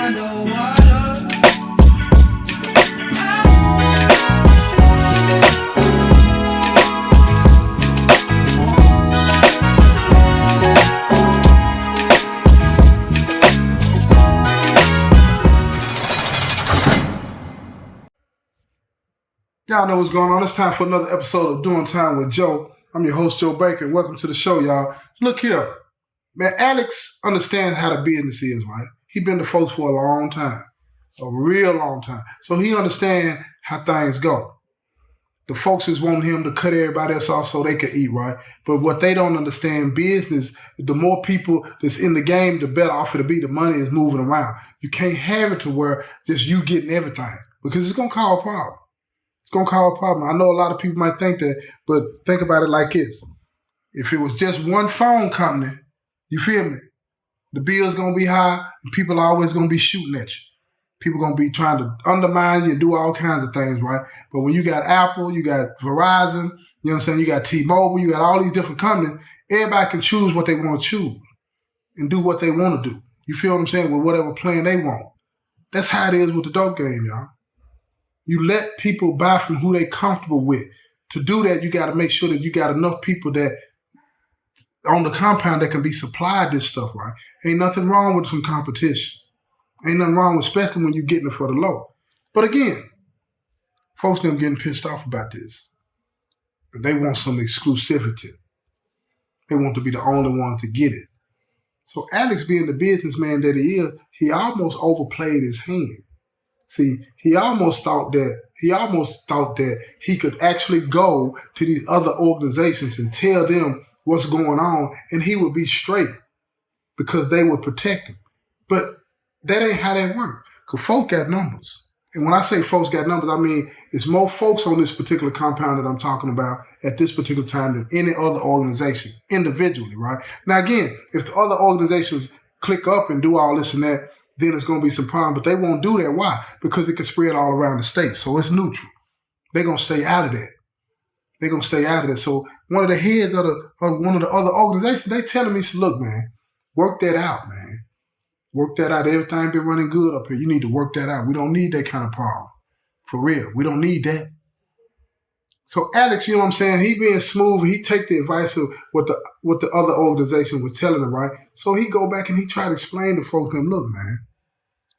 by the water. Y'all know what's going on. It's time for another episode of Doing Time with Joe. I'm your host, Joe Baker. Welcome to the show, y'all. Look here. Man, Alex understands how the business is, right? He been to folks for a long time. A real long time. So he understands how things go. The folks is wanting him to cut everybody else off so they can eat, right? But what they don't understand, business, the more people that's in the game, the better off it'll be. The money is moving around. You can't have it to where just you getting everything because it's going to cause a problem. It's going to cause a problem. I know a lot of people might think that, but think about it like this. If it was just one phone company, you feel me? The bill's going to be high and people are always going to be shooting at you. People going to be trying to undermine you and do all kinds of things, right? But when you got Apple, you got Verizon, you understand? You got T-Mobile, you got all these different companies. Everybody can choose what they want to choose and do what they want to do. You feel what I'm saying? With whatever plan they want. That's how it is with the dope game, y'all. You let people buy from who they comfortable with. To do that, you got to make sure that you got enough people that on the compound that can be supplied this stuff, right? Ain't nothing wrong with some competition. Ain't nothing wrong, especially when you're getting it for the low. But again, folks them getting pissed off about this. And they want some exclusivity. They want to be the only ones to get it. So Alex, being the businessman that he is, he almost overplayed his hand. See, he almost thought that he could actually go to these other organizations and tell them what's going on, and he would be straight because they would protect him. But that ain't how that works. Because folks got numbers. And when I say folks got numbers, I mean it's more folks on this particular compound that I'm talking about at this particular time than any other organization individually, right? Now, again, if the other organizations click up and do all this and that, then it's going to be some problem. But they won't do that. Why? Because it can spread all around the state. So it's neutral. They're going to stay out of that. They're going to stay out of that. So one of the heads of one of the other organizations, they telling me, look, man, work that out, man. Work that out. Everything been running good up here. You need to work that out. We don't need that kind of problem. For real. We don't need that. So Alex, you know what I'm saying? He being smooth. He take the advice of what the other organization was telling him, right? So he go back and he try to explain to folks, look, man,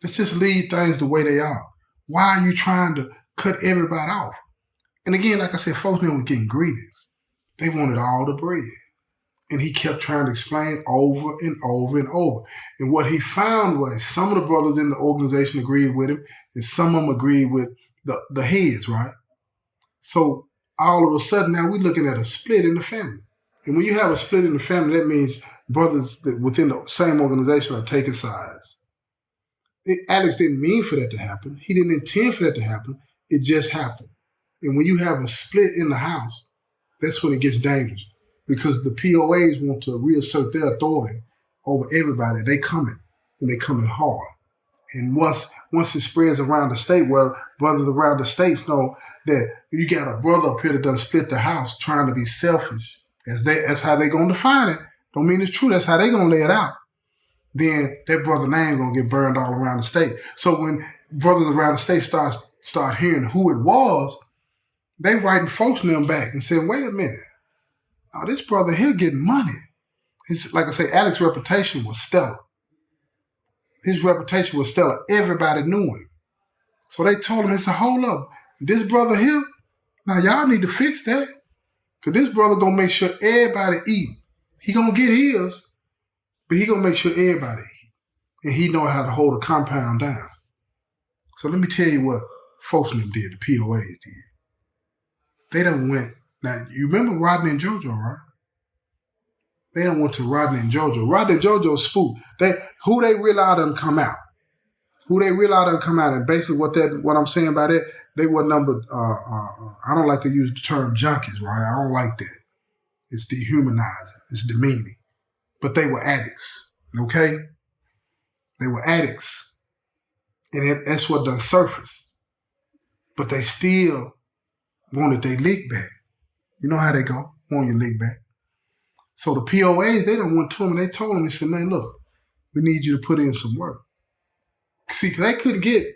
let's just leave things the way they are. Why are you trying to cut everybody off? And again, like I said, folks were getting greedy. They wanted all the bread. And he kept trying to explain over and over and over. And what he found was some of the brothers in the organization agreed with him, and some of them agreed with the heads, right? So all of a sudden now we're looking at a split in the family. And when you have a split in the family, that means brothers that within the same organization are taking sides. Alex didn't mean for that to happen. He didn't intend for that to happen. It just happened. And when you have a split in the house, that's when it gets dangerous. Because the POAs want to reassert their authority over everybody. They coming, and they coming hard. And once it spreads around the state, where brothers around the states know that you got a brother up here that done split the house trying to be selfish, that's how they going to define it. Don't mean it's true. That's how they going to lay it out. Then that brother name going to get burned all around the state. So when brothers around the state start hearing who it was, they writing folks in them back and saying, wait a minute. Now, this brother here getting money. Like I say, Alex's reputation was stellar. His reputation was stellar. Everybody knew him. So they told him, hold up. This brother here, now y'all need to fix that. Because this brother going to make sure everybody eat. He going to get his, but he going to make sure everybody eat. And he know how to hold a compound down. So let me tell you what folks in them did, the POAs did. They done went. Now, you remember Rodney and JoJo, right? They done went to Rodney and JoJo. Rodney and JoJo spooked. Who they realized done come out. And basically what I'm saying by that, they were numbered, I don't like to use the term junkies, right? I don't like that. It's dehumanizing. It's demeaning. But they were addicts, okay? They were addicts. And that's what done surfaced. But they still wanted their lick back. You know how they go. Want your leg back. So the POAs, they done went to him and they told him, they said, man, look, we need you to put in some work. See, they couldn't get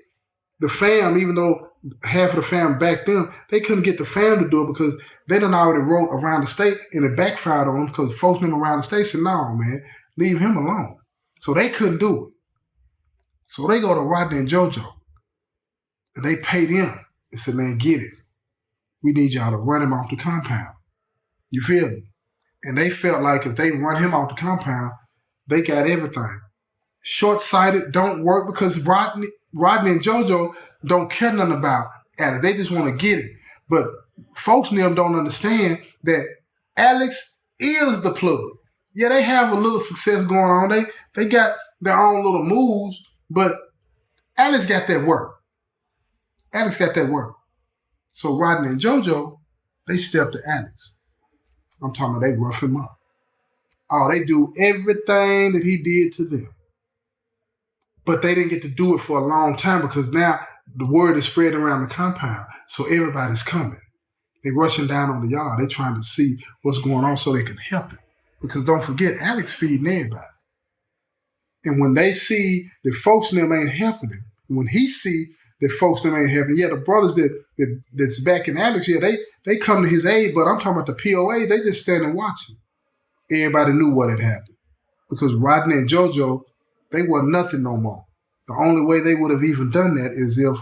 the fam, even though half of the fam backed them, they couldn't get the fam to do it because they done already wrote around the state and it backfired on them because folks them around the state said, no, man, leave him alone. So they couldn't do it. So they go to Rodney and JoJo and they paid them and said, man, get it. We need y'all to run him off the compound. You feel me? And they felt like if they run him off the compound, they got everything. Short-sighted, don't work because Rodney and JoJo don't care nothing about Alex. They just want to get it. But folks in them don't understand that Alex is the plug. Yeah, they have a little success going on. They got their own little moves, but Alex got that work. Alex got that work. So Rodney and JoJo, they step to Alex. I'm talking about they rough him up. Oh, they do everything that he did to them. But they didn't get to do it for a long time because now the word is spreading around the compound. So everybody's coming. They rushing down on the yard. They're trying to see what's going on so they can help it. Because don't forget, Alex feeding everybody. And when they see that folks in them ain't helping him, when he see that folks in them ain't helping, yeah, the brothers that's backing Alex, yeah, they come to his aid, but I'm talking about the POA, they just standing watching. Everybody knew what had happened. Because Rodney and JoJo, they were nothing no more. The only way they would have even done that is if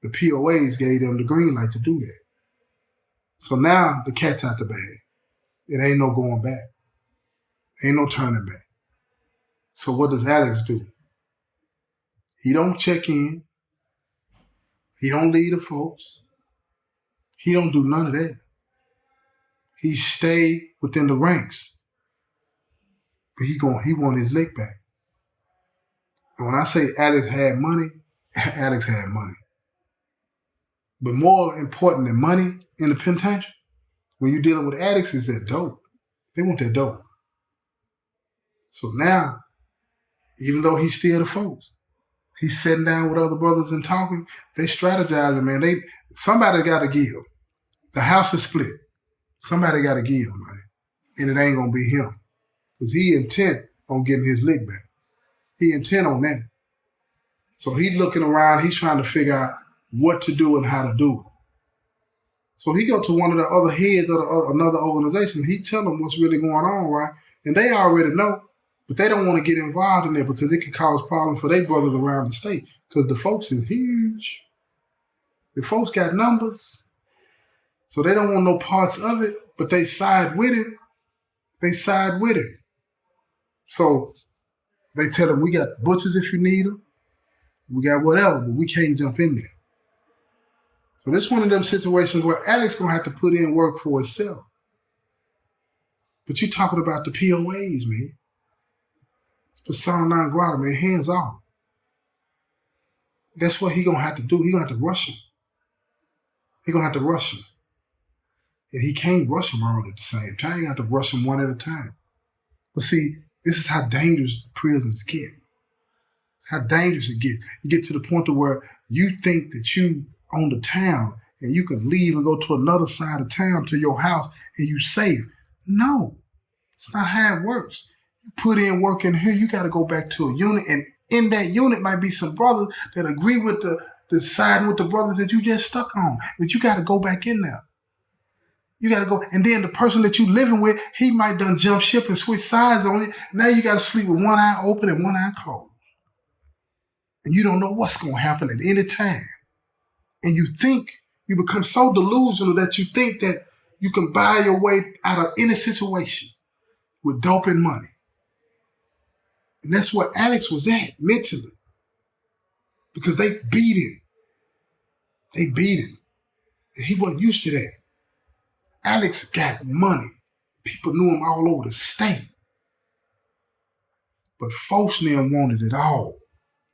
the POAs gave them the green light to do that. So now the cat's out the bag. It ain't no going back. Ain't no turning back. So what does Alex do? He don't check in. He don't lead the folks. He don't do none of that. He stay within the ranks. But he want his lick back. And when I say Alex had money, Alex had money. But more important than money in the penitentiary, when you're dealing with addicts, is that dope. They want that dope. So now, even though he's still the folks, he's sitting down with other brothers and talking, they strategizing, man. Somebody got to give. The house is split. Somebody got to give, man. And it ain't going to be him. Because he intent on getting his lick back. He intent on that. So he's looking around. He's trying to figure out what to do and how to do it. So he go to one of the other heads of another organization. He tell them what's really going on, right? And they already know, but they don't want to get involved in there because it could cause problems for their brothers around the state because the folks is huge. The folks got numbers. So they don't want no parts of it, but they side with it. They side with it. So they tell them, we got butchers if you need them. We got whatever, but we can't jump in there. So this is one of them situations where Alex going to have to put in work for himself. But you're talking about the POAs, man. It's persona non grata, man, hands off. That's what he going to have to do. He going to have to rush him. He going to have to rush him. And he can't rush them all at the same time. You have to rush them one at a time. But see, this is how dangerous prisons get. It's how dangerous it gets. You get to the point to where you think that you own the town and you can leave and go to another side of town to your house and you safe. No, it's not how it works. You put in work in here, you got to go back to a unit, and in that unit might be some brothers that agree with the siding with the brothers that you just stuck on, but you got to go back in there. You got to go. And then the person that you living with, he might done jump ship and switch sides on it. Now you got to sleep with one eye open and one eye closed. And you don't know what's going to happen at any time. And you become so delusional that you think that you can buy your way out of any situation with dope and money. And that's where Alex was at mentally. Because they beat him. They beat him. And he wasn't used to that. Alex got money. People knew him all over the state. But folks now wanted it all.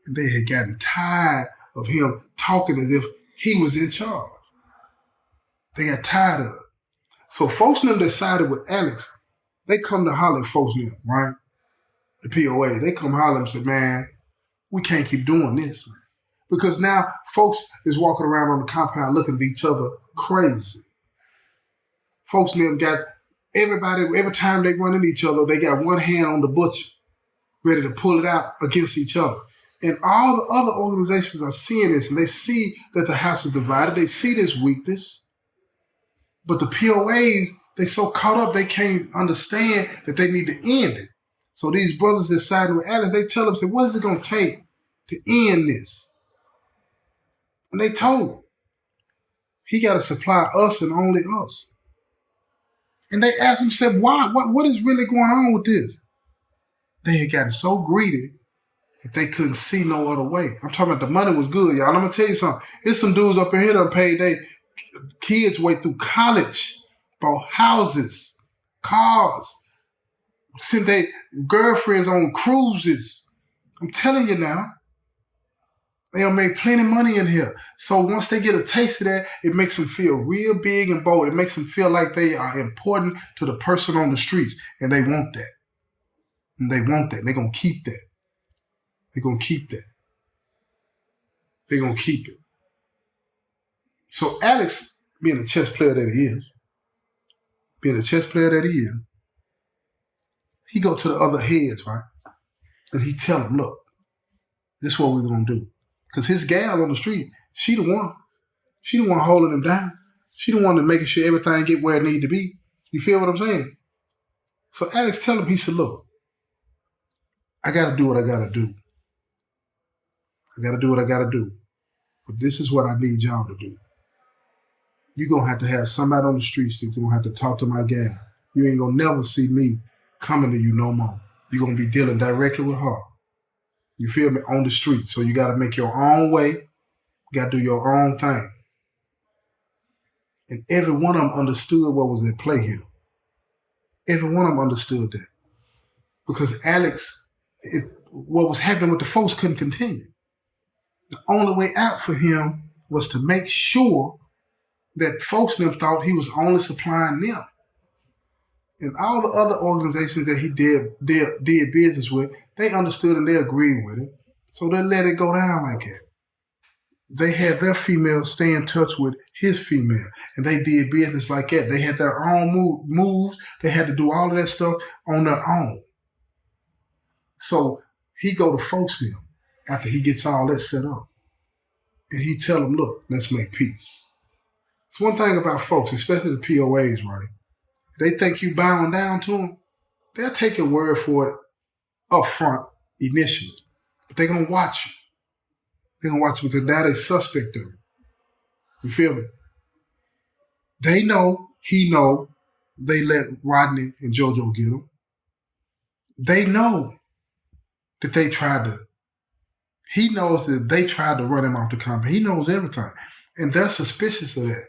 And they had gotten tired of him talking as if he was in charge. They got tired of it. So folks now decided with Alex, they come to holler at folks now, right? The POA, they come holler and say, man, we can't keep doing this, man. Because now folks is walking around on the compound looking at each other crazy. Folks now got everybody, every time they run into each other, they got one hand on the butcher, ready to pull it out against each other. And all the other organizations are seeing this, and they see that the house is divided. They see this weakness. But the POAs, they so caught up, they can't understand that they need to end it. So these brothers that sided with Alex, they tell him, say, what is it going to take to end this? And they told him, he got to supply us and only us. And they asked him, said, why? What is really going on with this? They had gotten so greedy that they couldn't see no other way. I'm talking about the money was good, y'all. I'm going to tell you something. There's some dudes up in here that paid their kids way through college, bought houses, cars, sent their girlfriends on cruises. I'm telling you now. They'll make plenty of money in here. So once they get a taste of that, it makes them feel real big and bold. It makes them feel like they are important to the person on the streets. And they want that. And they want that. They're going to keep that. They're going to keep that. They're going to keep it. So Alex, being a chess player that he is, he go to the other heads, right? And he tell them, look, this is what we're going to do. Because his gal on the street, she the one. She the one holding him down. She the one that making sure everything get where it need to be. You feel what I'm saying? So Alex tell him, he said, look, I got to do what I got to do. I got to do what I got to do. But this is what I need y'all to do. You're going to have somebody on the streets that's going to have to talk to my gal. You ain't going to never see me coming to you no more. You're going to be dealing directly with her. You feel me? On the street. So you got to make your own way. You got to do your own thing. And every one of them understood what was at play here. Every one of them understood that. Because Alex, what was happening with the folks couldn't continue. The only way out for him was to make sure that folks in them thought he was only supplying them. And all the other organizations that he did business with, they understood and they agreed with it. So they let it go down like that. They had their females stay in touch with his female, and they did business like that. They had their own moves. They had to do all of that stuff on their own. So he go to folks now after he gets all that set up, and he tell them, look, let's make peace. It's one thing about folks, especially the POAs, right? If they think you bowing down to them, they'll take your word for it up front initially. But they're going to watch you. They're going to watch you because now they suspect them. You feel me? They know, he know, they let Rodney and JoJo get him. They know that he knows that they tried to run him off the compound. He knows everything. And they're suspicious of that.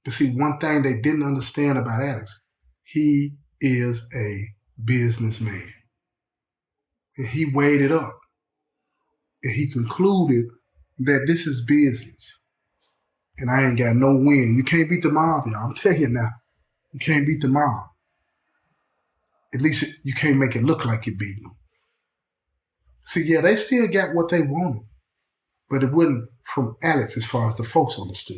But see, one thing they didn't understand about Alex, he is a businessman. And he weighed it up. And he concluded that this is business. And I ain't got no win. You can't beat the mob, y'all. I'm telling you now. You can't beat the mob. At least you can't make it look like you're beating them. See, yeah, they still got what they wanted. But it wasn't from Alex as far as the folks understood.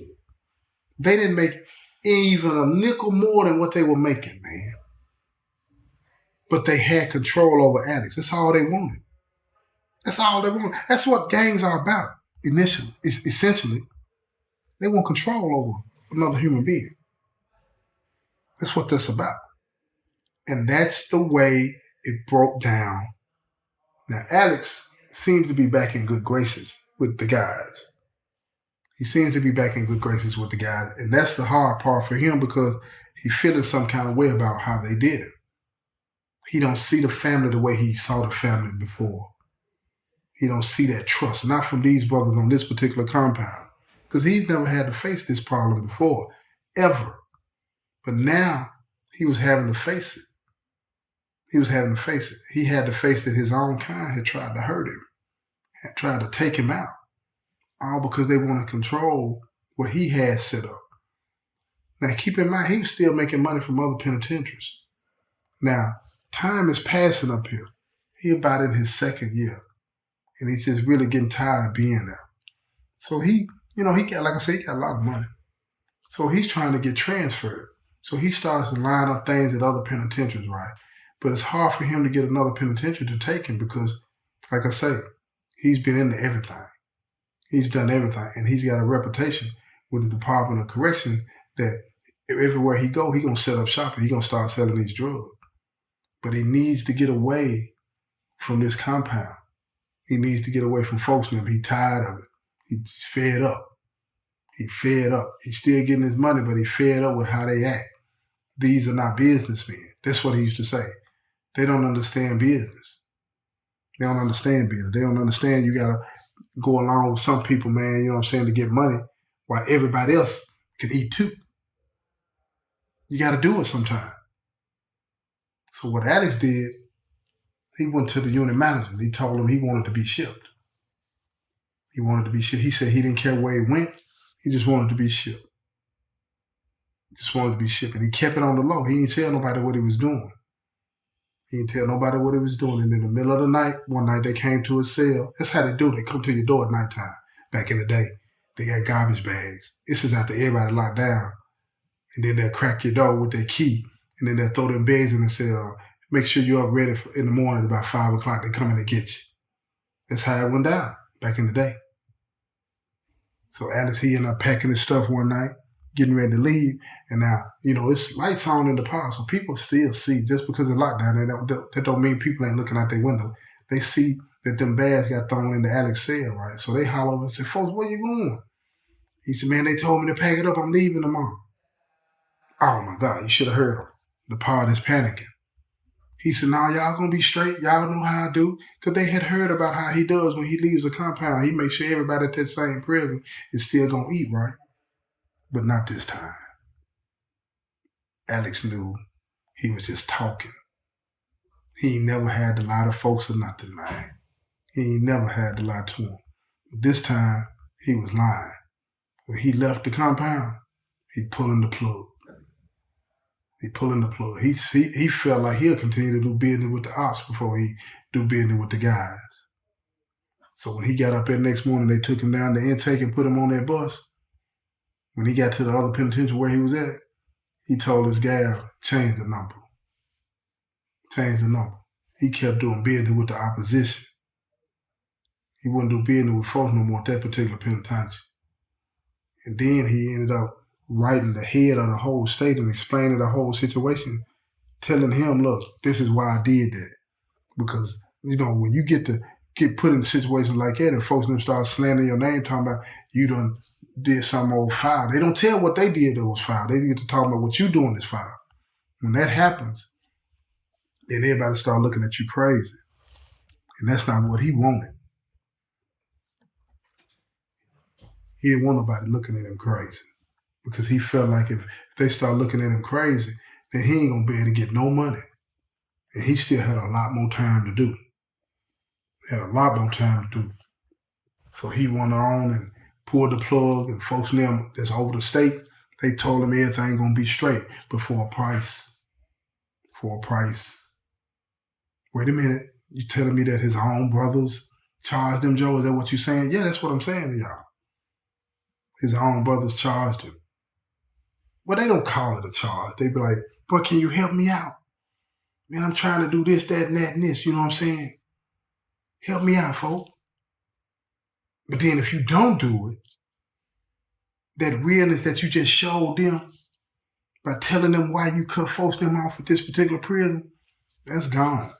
They didn't make even a nickel more than what they were making, man. But they had control over Alex. That's all they wanted. That's all they wanted. That's what gangs are about initially. Essentially, they want control over another human being. That's what that's about. And that's the way it broke down. Now, Alex seems to be back in good graces with the guys. He seems to be back in good graces with the guys. And that's the hard part for him because he's feeling some kind of way about how they did it. He don't see the family the way he saw the family before. He don't see that trust. Not from these brothers on this particular compound. Because he's never had to face this problem before. Ever. But now he was having to face it. He was having to face it. He had to face that his own kind had tried to hurt him. Had tried to take him out. All because they want to control what he had set up. Now, keep in mind, he was still making money from other penitentiaries. Now, time is passing up here. He about in his second year. And he's just really getting tired of being there. So he got, like I said, he got a lot of money. So he's trying to get transferred. So he starts to line up things at other penitentiaries, right? But it's hard for him to get another penitentiary to take him because, like I say, He's been into everything. He's done everything, and he's got a reputation with the Department of Correction that everywhere he go, he gonna set up shop and he gonna start selling these drugs. But he needs to get away from this compound. He needs to get away from folks and him. He tired of it. He's fed up. He fed up. He's still getting his money, but he fed up with how they act. These are not businessmen. That's what he used to say. They don't understand business. They don't understand business. They don't understand you gotta go along with some people, man, you know what I'm saying, to get money while everybody else can eat too. You gotta do it sometime. So what Alex did, he went to the unit manager. He told him he wanted to be shipped. He wanted to be shipped. He said he didn't care where he went. He just wanted to be shipped. He just wanted to be shipped. And he kept it on the low. He didn't tell nobody what he was doing. He didn't tell nobody what he was doing. And in the middle of the night, one night they came to his cell. That's how they do. They come to your door at nighttime. Back in the day, they got garbage bags. This is after everybody locked down. And then they'll crack your door with their key. And then they'll throw them bags in the cell. Make sure you're up ready in the morning at about 5 o'clock. They come in to get you. That's how it went down back in the day. So Alex, he ended up packing his stuff one night, getting ready to leave. And now, you know, it's lights on in the park, so people still see. Just because of lockdown, that don't mean people ain't looking out their window. They see that them bags got thrown into Alex's cell, right? So they holler over and say, folks, where you going? He said, man, they told me to pack it up. I'm leaving tomorrow. Oh, my God, you should have heard him. The part is panicking. He said, nah, y'all gonna be straight. Y'all know how I do. Because they had heard about how he does when he leaves a compound. He makes sure everybody at that same prison is still gonna eat, right? But not this time. Alex knew he was just talking. He ain't never had to lie to folks or nothing, man. He ain't never had to lie to them. But this time, he was lying. When he left the compound, he pulling the plug. He pulling the plug. He felt like he'll continue to do business with the ops before he do business with the guys. So when he got up that next morning, they took him down to intake and put him on that bus. When he got to the other penitentiary where he was at, he told his gal, change the number. Change the number. He kept doing business with the opposition. He wouldn't do business with folks no more at that particular penitentiary. And then he ended up writing the head of the whole state and explaining the whole situation, telling him, look, this is why I did that. Because, you know, when you get put in situations like that and folks then start slandering your name, talking about you done did some old foul. They don't tell what they did that was foul. They get to talk about what you doing is foul. When that happens, then everybody start looking at you crazy. And that's not what he wanted. He didn't want nobody looking at him crazy. Because he felt like if they start looking at him crazy, then he ain't gonna be able to get no money. And he still had a lot more time to do. Had a lot more time to do. So he went on and pulled the plug, and folks in them that's over the state, they told him everything gonna be straight, but for a price. For a price. Wait a minute, you telling me that his own brothers charged him, Joe? Is that what you saying? Yeah, that's what I'm saying to y'all. His own brothers charged him. Well, they don't call it a charge. They be like, but can you help me out? Man, I'm trying to do this, that, and that, and this. You know what I'm saying? Help me out, folks. But then if you don't do it, that realness that you just showed them by telling them why you cut folks them off at this particular prison, that's gone.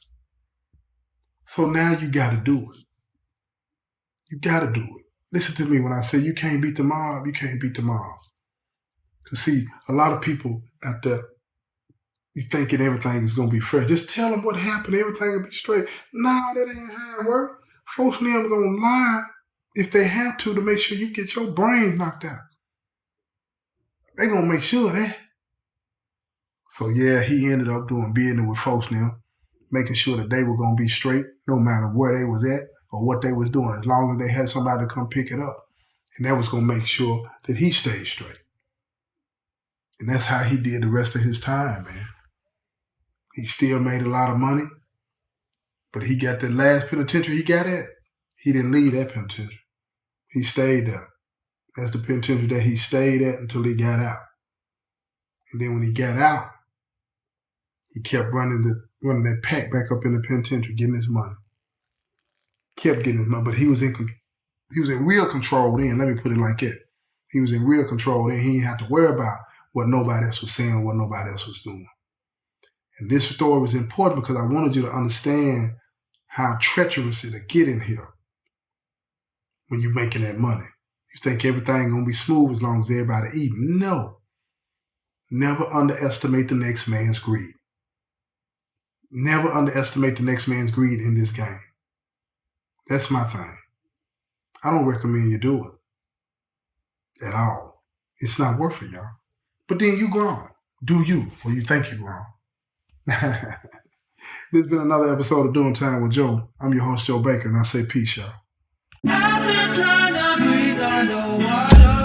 So now you got to do it. You got to do it. Listen to me when I say you can't beat the mob, you can't beat the mob. Because see, a lot of people out there, you thinking everything is going to be fair. Just tell them what happened. Everything will be straight. Nah, that ain't how it work. Folks them going to lie if they have to make sure you get your brain knocked out. They going to make sure of that. So yeah, he ended up doing business with folks now, making sure that they were going to be straight no matter where they was at or what they was doing, as long as they had somebody to come pick it up. And that was going to make sure that he stayed straight. And that's how he did the rest of his time, man. He still made a lot of money, but he got the last penitentiary he got at. He didn't leave that penitentiary. He stayed there. That's the penitentiary that he stayed at until he got out. And then when he got out, he kept running that pack back up in the penitentiary, getting his money. kept getting his money, but he was in real control then. Let me put it like that. He was in real control then. He didn't have to worry about what nobody else was saying, what nobody else was doing. And this story was important because I wanted you to understand how treacherous it'll get in here when you're making that money. You think everything gonna be smooth as long as everybody eating. No. Never underestimate the next man's greed. Never underestimate the next man's greed in this game. That's my thing. I don't recommend you do it at all. It's not worth it, y'all. But then you grown. Do you, or you think you're grown. This has been another episode of Doing Time with Joe. I'm your host, Joe Baker, and I say peace, y'all. I've been trying to breathe underwater.